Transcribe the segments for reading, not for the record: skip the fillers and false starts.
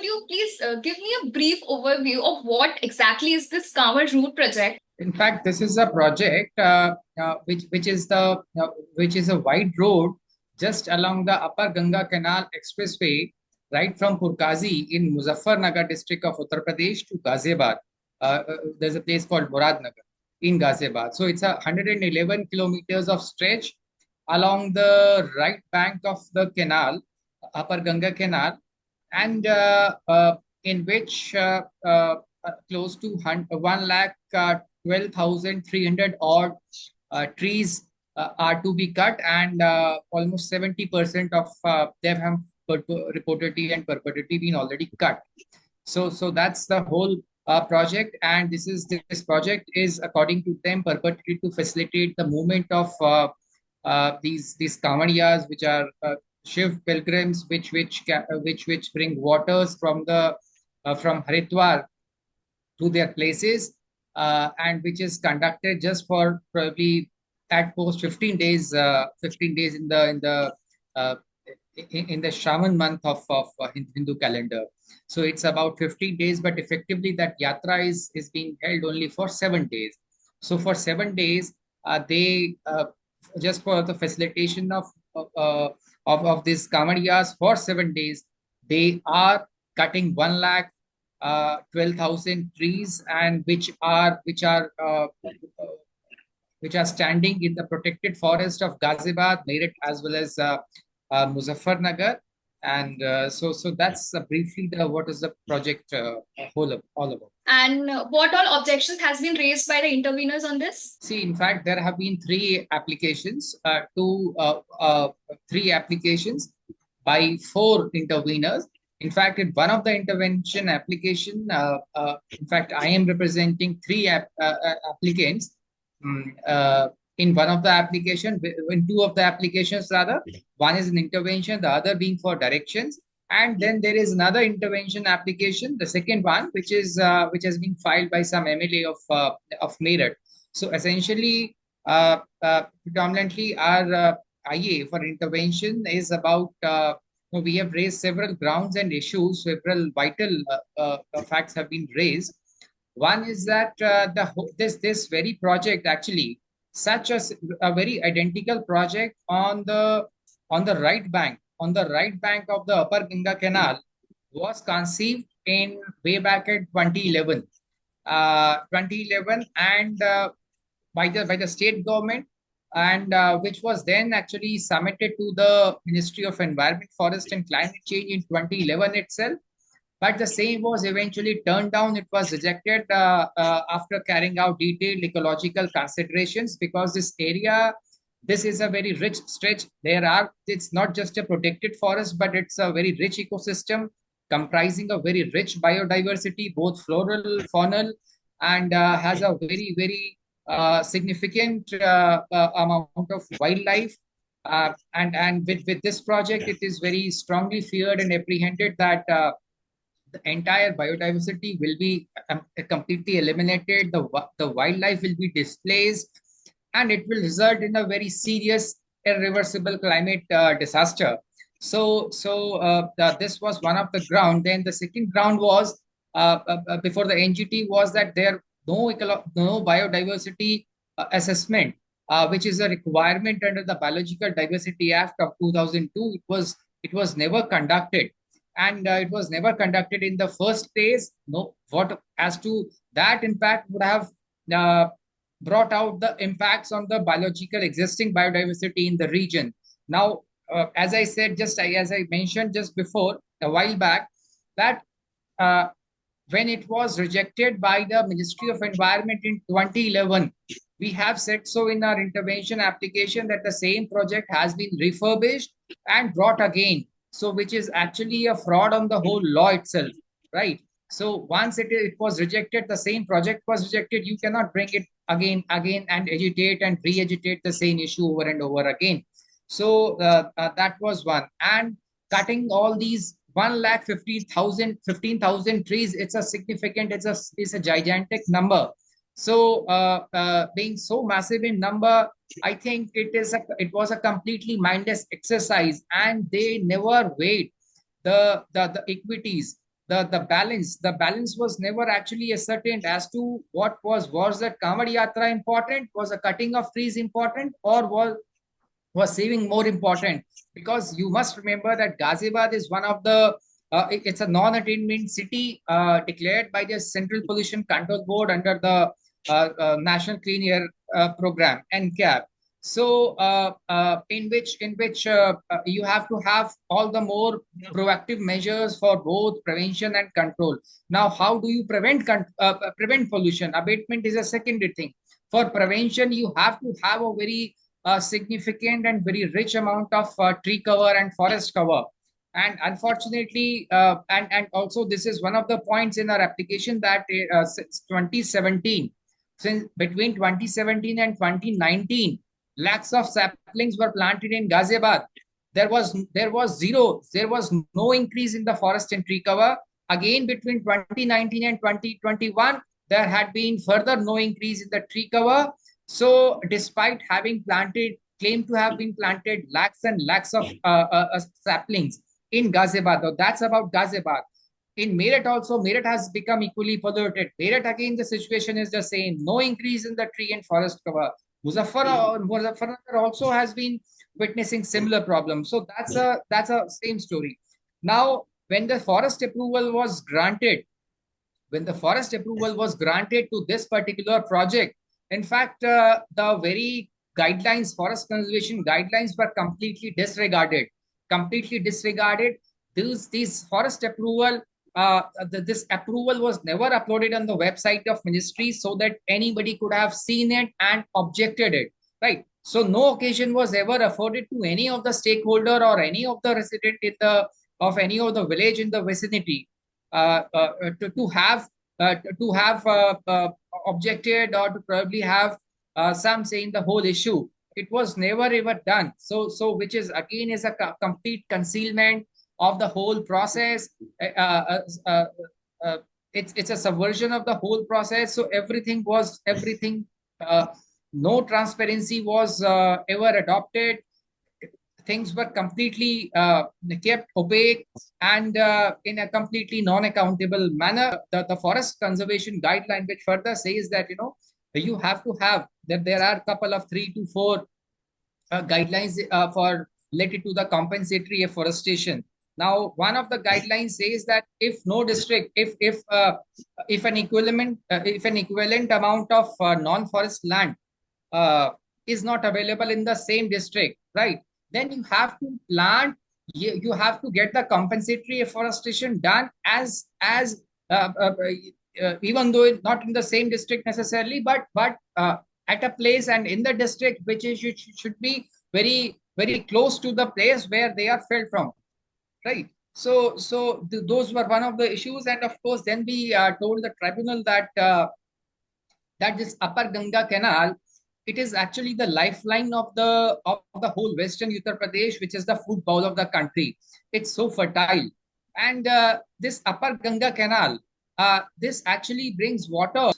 you please give me a brief overview of what exactly is this Kanwar route project? In fact, this is a project which is a wide road just along the Upper Ganga Canal Expressway, right from Purkazi in Muzaffarnagar district of Uttar Pradesh to Ghaziabad. There's a place called Muradnagar in Ghaziabad. So it's a 111 kilometers of stretch along the right bank of the canal, Upper Ganga Canal, and in which close to 1 lakh 12,300 odd trees are to be cut, and almost 70% of them have reportedly and purportedly been already cut. So that's the whole project, and this project is, according to them, purported to facilitate the movement of these Kanwariyas, which are Shiv pilgrims, which bring waters from the from Haridwar to their places, and which is conducted just for probably at most 15 days, 15 days uh, in the Shravan month of Hindu calendar. So it's about 15 days, but effectively that yatra is being held only for 7 days. So for 7 days, they just for the facilitation of these Kamadiyas for 7 days, they are cutting 1 lakh 12,000 trees, and which are standing in the protected forest of Ghaziabad, Meerut, as well as Muzaffarnagar. And so that's briefly the what is the project all about. And what all objections has been raised by the interveners on this? See, in fact, there have been three applications by four interveners. In fact, in one of the intervention application, in fact, I am representing three applicants. In one of the application, in two of the applications rather, one is an intervention, the other being for directions, and then there is another intervention application, the second one, which has been filed by some MLA of Meerut. So essentially, predominantly our IA for intervention is about. We have raised several grounds and issues. Several vital facts have been raised. One is that this very project, actually, such a very identical project on the right bank of the Upper Ganga Canal, was conceived in way back at 2011. 2011, and by the state government, and which was then actually submitted to the Ministry of Environment, Forest and Climate Change in 2011 itself. But the same was eventually turned down. It was rejected after carrying out detailed ecological considerations, because this is a very rich stretch. It's not just a protected forest, but it's a very rich ecosystem comprising of very rich biodiversity, both floral, faunal, and has a very significant amount of wildlife. And with this project, it is very strongly feared and apprehended that the entire biodiversity will be completely eliminated. The wildlife will be displaced, and it will result in a very serious, irreversible climate disaster. So this was one of the ground. Then the second ground was before the NGT was that there no biodiversity assessment, which is a requirement under the Biological Diversity Act of 2002. It was never conducted, and it was never conducted in the first place. No, what as to that impact would have brought out the impacts on the biological existing biodiversity in the region. Now, as I said, as I mentioned just before a while back, that uh, when it was rejected by the Ministry of Environment in 2011, we have said so in our intervention application that the same project has been refurbished and brought again. So, which is actually a fraud on the whole law itself, right? So once it was rejected, the same project was rejected, you cannot bring it again and agitate and re-agitate the same issue over and over again. So that was one. And cutting all these 1,15,000 trees, it's a significant, it's a gigantic number. So being so massive in number, I think it was a completely mindless exercise, and they never weighed the equities, the balance was never actually ascertained as to what was that Kanwar Yatra important, was a cutting of trees important, or was saving more important, because you must remember that Ghaziabad is one of the it's a non-attainment city declared by the Central Pollution Control Board under the National Clean Air Program (NCAP). So, in which you have to have all the more proactive measures for both prevention and control. Now, how do you prevent pollution? Abatement is a secondary thing. For prevention, you have to have a very significant and very rich amount of tree cover and forest cover. And unfortunately, and also this is one of the points in our application that since 2017, since between 2017 and 2019, lakhs of saplings were planted in Ghaziabad. There was no increase in the forest and tree cover. Again, between 2019 and 2021, there had been further no increase in the tree cover. So, despite having claimed to have been planted lakhs and lakhs of saplings in Ghaziabad, so that's about Ghaziabad. In Meerut also, Meerut has become equally polluted. Meerut again, the situation is the same. No increase in the tree and forest cover. Muzaffarnagar also has been witnessing similar problems. So that's a same story. Now, when the forest approval was granted to this particular project, in fact, the very guidelines, forest conservation guidelines, were completely disregarded. Completely disregarded. These forest approval, this approval was never uploaded on the website of ministry so that anybody could have seen it and objected it. Right. So no occasion was ever afforded to any of the stakeholder or any of the resident in the of any of the village in the vicinity to have objected or to probably have some say in the whole issue. It was never ever done. So which is again is a complete concealment of the whole process. It's a subversion of the whole process. So everything. Uh, no transparency was ever adopted. Things were completely kept opaque and in a completely non-accountable manner. The forest conservation guideline, which further says that you have to have that there are a couple of 3 to 4 guidelines for related to the compensatory afforestation. Now, one of the guidelines says that if no district, if an equivalent amount of non-forest land uh, is not available in the same district, right? Then you have to plant. You have to get the compensatory afforestation done as even though it's not in the same district necessarily, but at a place and in the district which is should be very close to the place where they are filled from, right? So those were one of the issues, and of course, then we told the tribunal that this Upper Ganga Canal, it is actually the lifeline of the whole Western Uttar Pradesh, which is the food bowl of the country. It's so fertile, and this Upper Ganga Canal, this actually brings water.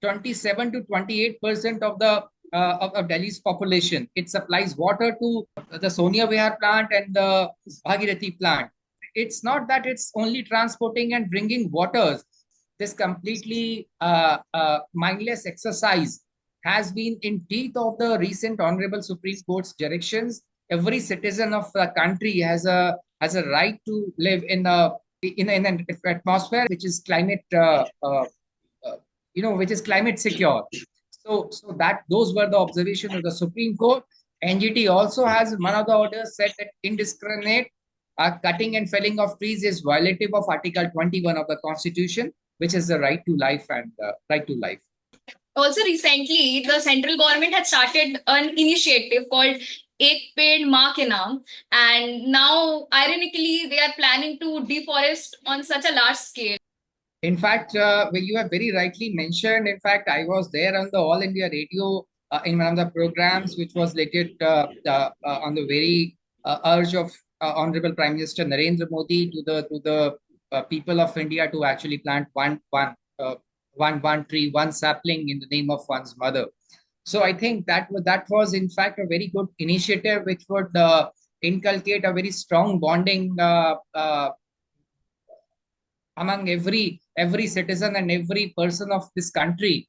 27 to 28% of the of Delhi's population. It supplies water to the Sonia Vihar plant and the Bhagirathi plant. It's not that it's only transporting and bringing waters. This completely mindless exercise has been in teeth of the recent Honorable Supreme Court's directions. Every citizen of the country has a right to live in an atmosphere which is which is climate secure. So that those were the observations of the Supreme Court. NGT also has one of the orders said that indiscriminate cutting and felling of trees is violative of Article 21 of the Constitution, which is the right to life and right to life. Also, recently, the central government had started an initiative called Ek Ped Maa Ke Naam, and now, ironically, they are planning to deforest on such a large scale. In fact, well, you have very rightly mentioned. In fact, I was there on the All India Radio in one of the programs, which was related on the very urge of Honorable Prime Minister Narendra Modi to the people of India to actually plant one tree, one sapling in the name of one's mother. So I think that was in fact a very good initiative, which would inculcate a very strong bonding among every citizen and every person of this country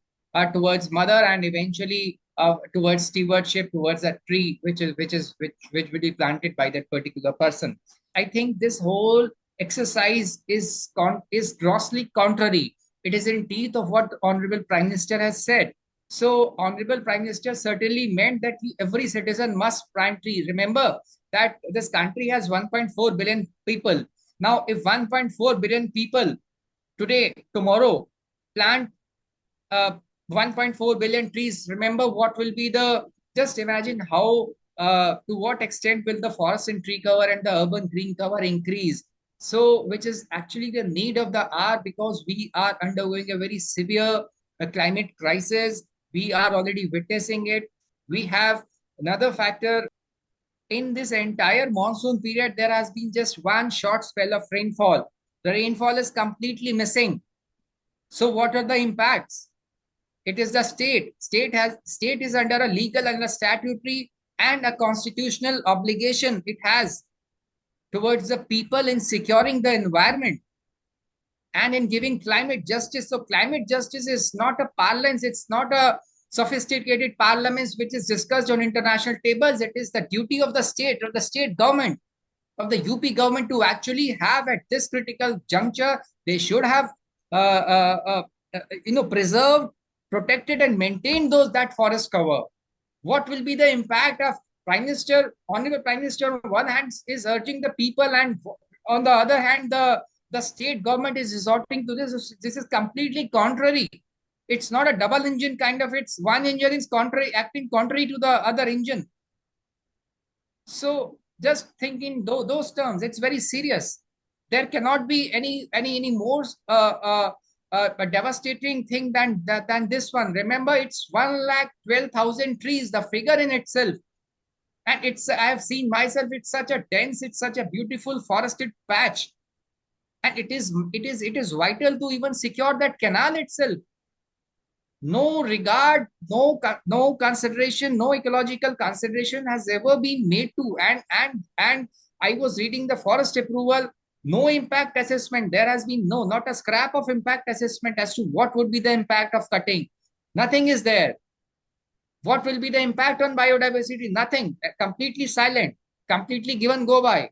towards mother, and eventually towards stewardship towards a tree which will be planted by that particular person. I think this whole exercise is grossly contrary. It is in teeth of what honorable prime minister has said. So honorable prime minister certainly meant that every citizen must plant tree. Remember that this country has 1.4 billion people. Now, if 1.4 billion people today, tomorrow, plant uh, 1.4 billion trees, remember what will be the, just imagine how, to what extent will the forest and tree cover and the urban green cover increase. So, which is actually the need of the hour, because we are undergoing a very severe climate crisis. We are already witnessing it. We have another factor in this entire monsoon period, there has been just one short spell of rainfall. The rainfall is completely missing. So what are the impacts? It is the state. State is under a legal and a statutory and a constitutional obligation it has towards the people in securing the environment and in giving climate justice. So climate justice is not a parlance, it's not a sophisticated parliament which is discussed on international tables. It is the duty of the state, of the state government, of the UP government to actually have at this critical juncture. They should have preserved, protected, and maintained those that forest cover. What will be the impact of prime minister, honorable prime minister on one hand is urging the people, and on the other hand the state government is resorting to this. This is completely contrary. It's not a double engine kind of, it's one engine is contrary, acting contrary to the other engine. So just think in those terms, it's very serious. There cannot be any more a devastating thing than this one. Remember, it's 1,12,000 trees, the figure in itself. And it's, I have seen myself, it's such a dense, it's such a beautiful forested patch. And it is vital to even secure that canal itself. No regard, no consideration, no ecological consideration has ever been made to. And I was reading the forest approval, no impact assessment. There has been not a scrap of impact assessment as to what would be the impact of cutting. Nothing is there. What will be the impact on biodiversity? Nothing. Completely silent, completely given go by.